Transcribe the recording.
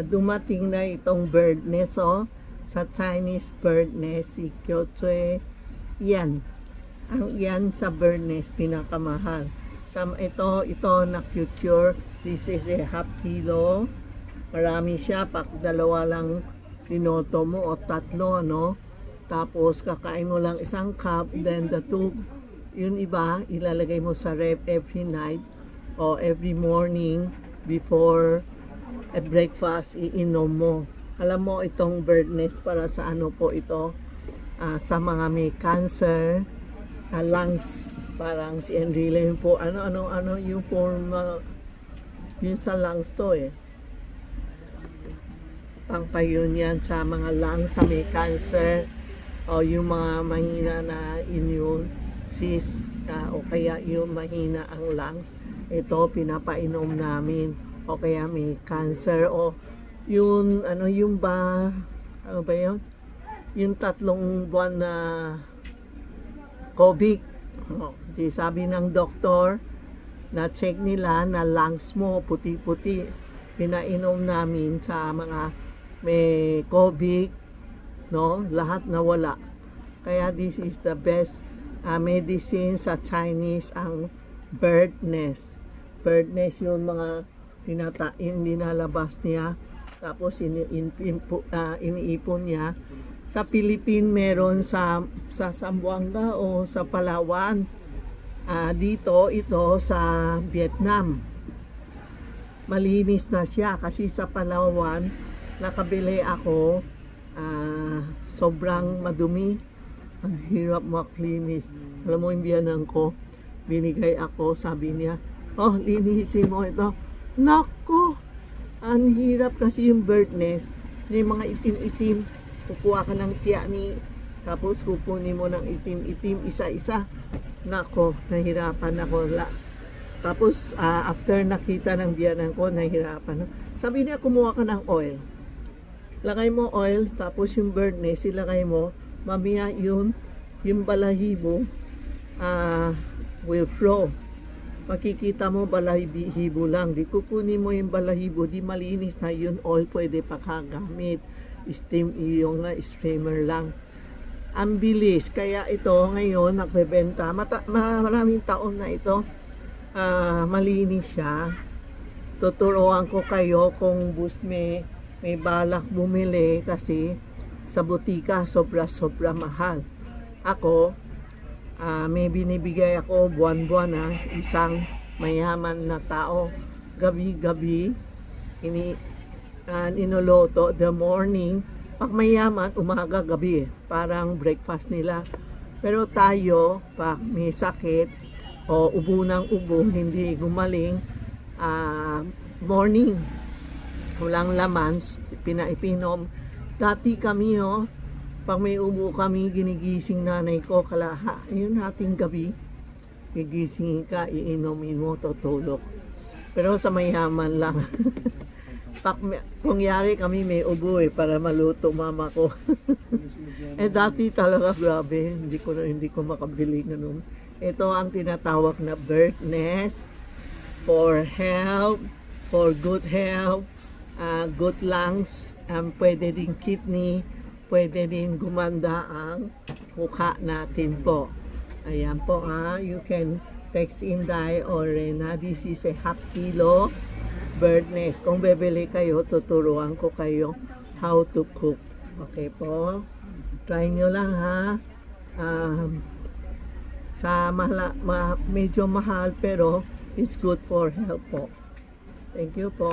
dumating na itong bird nest, oh, sa Chinese bird nest, si Kyotsue. Yan. Yan sa bird nest, pinakamahal. Ito na culture. This is a half kilo. Marami siya, pak dalawa lang pinoto mo o tatlo, ano. Tapos kakain mo lang isang cup, then the two, yun iba, ilalagay mo sa ref every night o every morning before a breakfast, iinom mo. Alam mo, itong bird nest para sa ano po ito, sa mga may cancer, lungs, parang si Enrile yun po, ano yung form, yun sa lungs to eh. Pangpayon yan sa mga lungs, sa may cancer, o yung mga mahina na immune cyst, o kaya yung mahina ang lungs. Ito, pinapainom namin. O kaya may cancer, o yun, ano ba yun? Yung 3 buwan na COVID. Di sabi ng doktor, na check nila na lungs mo puti-puti. Pinainom namin sa mga may COVID, no? Lahat nawala. Kaya this is the best medicine sa Chinese, ang bird nest. Bird nest yung mga nilalabas niya, tapos iniipon niya. Sa Philippines meron sa Zamboanga o sa Palawan. Dito, ito sa Vietnam. Malinis na siya kasi sa Palawan nakabili ako, sobrang madumi. Ang hirap maklinis. Alam mo, yung biyanan ko, binigay ako, sabi niya, oh, linisin mo ito. Nako, ang hirap kasi yung bird nest, yung mga itim-itim, kukuha ka ng tiyani, tapos kukunin mo ng itim-itim, isa-isa. Nako, nahirapan ako. Tapos, after nakita ng biyanan ko, nahirapan. Sabi niya, kumuha ka ng oil. Lagay mo oil, tapos yung bird nest, ilagay mo, mamaya yung balahibo will flow. Makikita mo balahibo lang. Di kukunin mo yung balahibo, di malinis na yun, oil pwede pakagamit. Steam, yung steamer lang. Ang bilis. Kaya ito ngayon nagbebenta. Maraming taon na ito. Malinis siya. Tuturuan ko kayo kung may balak bumili kasi sa butika sobra mahal. Ako, may binibigay ako buwan-buwan, isang mayaman na tao, gabi-gabi inoloto the morning. Pag mayaman, umaga, gabi, parang breakfast nila. Pero tayo, pag may sakit o ubo ng ubo, hindi gumaling, morning, walang laman, pinaipinom. Dati kami, pag may ubo kami, ginigising nanay ko, yun nating gabi, gigising ka, iinumin mo, tutulog. Pero sa mayaman lang. Kung yari kami may ubo para maluto mama ko. Dati talaga grabe, hindi ko makabili ganun. Ito ang tinatawag na bird nest for health, for good health, good lungs, pwede din kidney, pwede din gumanda ang mukha natin po. Ayan po, you can text Inday or Rena. This is a half kilo bird nest. Kung bebili kayo, tuturuan ko kayo how to cook. Okay po? Try nyo lang, ha? Medyo mahal, pero it's good for health po. Thank you po.